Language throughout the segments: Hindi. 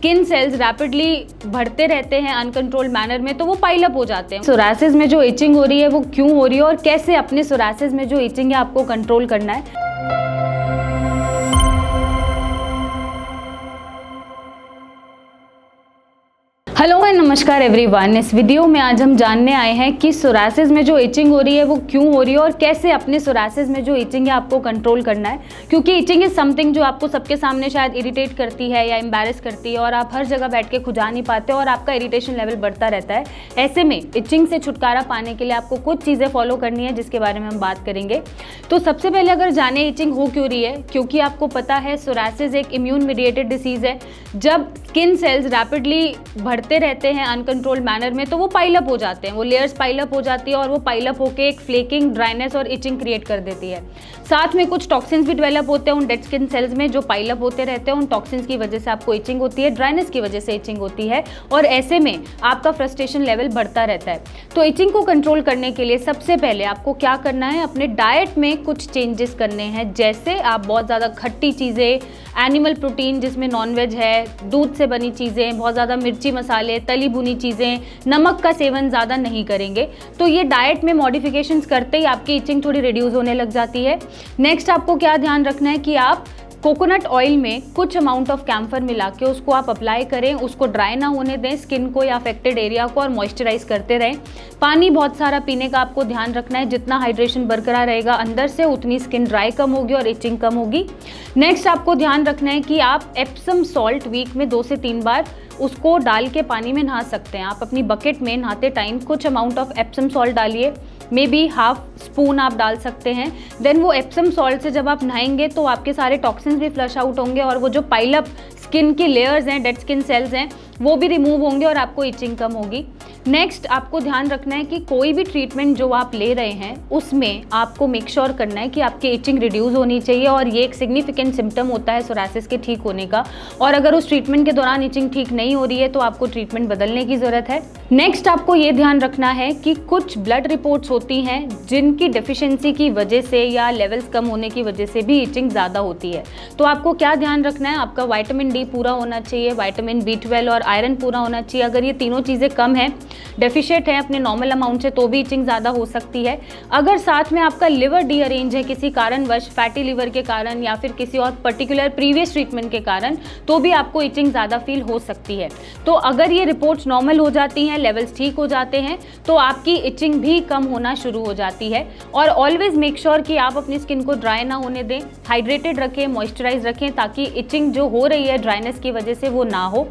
स्किन सेल्स रैपिडली बढ़ते रहते हैं अनकंट्रोल्ड मैनर में, तो वो पाइल अप हो जाते हैं। सोरासिस में जो इचिंग हो रही है वो क्यों हो रही है और कैसे अपने सोरासिस में जो इचिंग है आपको कंट्रोल करना है। हेलो एंड नमस्कार एवरीवन। इस वीडियो में आज हम जानने आए हैं कि सोरासिस में जो इचिंग हो रही है वो क्यों हो रही है और कैसे अपने सोरासिस में जो इचिंग है आपको कंट्रोल करना है। क्योंकि इचिंग इज समथिंग जो आपको सबके सामने शायद इरिटेट करती है या एम्बैरेस करती है और आप हर जगह बैठ के खुजा नहीं पाते और आपका इरिटेशन लेवल बढ़ता रहता है। ऐसे में इचिंग से छुटकारा पाने के लिए आपको कुछ चीज़ें फॉलो करनी है जिसके बारे में हम बात करेंगे। तो सबसे पहले अगर जाने इचिंग हो क्यों रही है, क्योंकि आपको पता है सोरासिस एक इम्यून मीडिएटेड डिसीज़ है। जब स्किन सेल्स रैपिडली बढ़ते रहते हैं अनकंट्रोल्ड मैनर में तो वो पाइल अप हो जाते हैं, वो लेयर्स पाइल अप हो जाती है और वो पाइल अप होकर एक फ्लेकिंग, ड्राइनेस और इचिंग क्रिएट कर देती है। साथ में कुछ टॉक्सिन्स भी डेवलप होते हैं उन डेड स्किन सेल्स में जो पाइल अप होते रहते हैं। उन टॉक्सिन्स की वजह से आपको इचिंग होती है, ड्राइनेस की वजह से इचिंग होती है और ऐसे में आपका फ्रस्ट्रेशन लेवल बढ़ता रहता है। तो इचिंग को कंट्रोल करने के लिए सबसे पहले आपको क्या करना है, अपने डाइट में कुछ चेंजेस करने हैं। जैसे आप बहुत ज़्यादा खट्टी चीज़ें, एनिमल प्रोटीन जिसमें नॉनवेज है, दूध से बनी चीज़ें, बहुत ज़्यादा मिर्ची मसाले, तली भुनी चीज़ें, नमक का सेवन ज़्यादा नहीं करेंगे। तो ये डाइट में मॉडिफिकेशंस करते ही आपकी इचिंग थोड़ी रिड्यूस होने लग जाती है। नेक्स्ट आपको क्या ध्यान रखना है कि आप कोकोनट ऑयल में कुछ अमाउंट ऑफ कैम्फर मिला के उसको आप अप्लाई करें, उसको ड्राई ना होने दें स्किन को या अफेक्टेड एरिया को और मॉइस्चराइज करते रहें। पानी बहुत सारा पीने का आपको ध्यान रखना है, जितना हाइड्रेशन बरकरार रहेगा अंदर से उतनी स्किन ड्राई कम होगी और इचिंग कम होगी। नेक्स्ट आपको ध्यान रखना है कि आप एप्सम सॉल्ट वीक में 2 से 3 बार उसको डाल के पानी में नहा सकते हैं। आप अपनी बकेट में नहाते टाइम कुछ अमाउंट ऑफ एप्सम सॉल्ट डालिए, मे बी हाफ स्पून आप डाल सकते हैं। देन वो एप्सम सॉल्ट से जब आप नहाएंगे तो आपके सारे टॉक्सिन्स भी फ्लश आउट होंगे और वो जो पाइल अप स्किन की लेयर्स हैं, डेड स्किन सेल्स हैं, वो भी रिमूव होंगे और आपको इचिंग कम होगी। नेक्स्ट आपको ध्यान रखना है कि कोई भी ट्रीटमेंट जो आप ले रहे हैं उसमें आपको मेक श्योर करना है कि आपकी इचिंग रिड्यूस होनी चाहिए और ये एक सिग्निफिकेंट सिम्टम होता है सोरासिस के ठीक होने का। और अगर उस ट्रीटमेंट के दौरान इचिंग ठीक नहीं हो रही है तो आपको ट्रीटमेंट बदलने की ज़रूरत है। नेक्स्ट आपको ये ध्यान रखना है कि कुछ ब्लड रिपोर्ट्स होती हैं जिनकी डेफिशिएंसी की वजह से या लेवल्स कम होने की वजह से भी इचिंग ज़्यादा होती है। तो आपको क्या ध्यान रखना है, आपका विटामिन डी पूरा होना चाहिए, विटामिन B12 और आयरन पूरा होना चाहिए। अगर ये तीनों चीज़ें कम हैं, डेफिशिएंट है अपने नॉर्मल अमाउंट से, तो भी इचिंग ज़्यादा हो सकती है। अगर साथ में आपका लिवर डीअरेंज है किसी कारणवश, फैटी लिवर के कारण या फिर किसी और पर्टिकुलर प्रीवियस ट्रीटमेंट के कारण, तो भी आपको इचिंग ज़्यादा फील हो सकती है। तो अगर ये रिपोर्ट्स नॉर्मल हो जाती हैं, लेवल्स ठीक हो जाते हैं, तो आपकी इचिंग भी कम होना शुरू हो जाती है। और ऑलवेज मेक श्योर कि आप अपनी स्किन को ड्राई ना होने दें, हाइड्रेटेड रखें, मॉइस्चराइज रखें, ताकि इचिंग जो हो रही है ड्राइनेस की वजह से वो ना हो।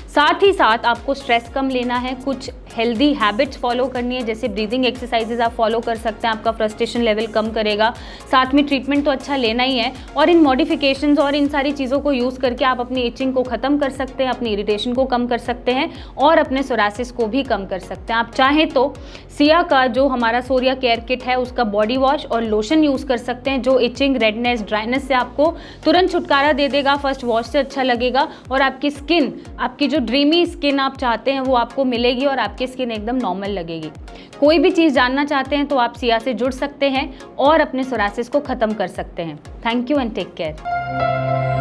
साथ ही साथ आपको स्ट्रेस कम लेना है, कुछ हेल्दी हैबिट्स फॉलो करनी है, जैसे ब्रीदिंग एक्सरसाइजेज आप फॉलो कर सकते हैं, आपका फ्रस्ट्रेशन लेवल कम करेगा। साथ में ट्रीटमेंट तो अच्छा लेना ही है और इन मॉडिफिकेशंस और इन सारी चीज़ों को यूज़ करके आप अपनी इचिंग को ख़त्म कर सकते हैं, अपनी इरिटेशन को कम कर सकते हैं और अपने सोरासिस को भी कम कर सकते हैं। आप चाहें तो सिया का जो हमारा सोरिया केयर किट है उसका बॉडी वॉश और लोशन यूज़ कर सकते हैं, जो इचिंग, रेडनेस, ड्राइनेस से आपको तुरंत छुटकारा दे देगा। फर्स्ट वॉश से अच्छा लगेगा और आपकी स्किन, आपकी जो ड्रीमी स्किन आप चाहते हैं वो आपको मिलेगी और आपकी स्किन एकदम नॉर्मल लगेगी। कोई भी चीज़ जानना चाहते हैं तो आप सिया से जुड़ सकते हैं और अपने सोरासिस को ख़त्म कर सकते हैं। Thank you and take care.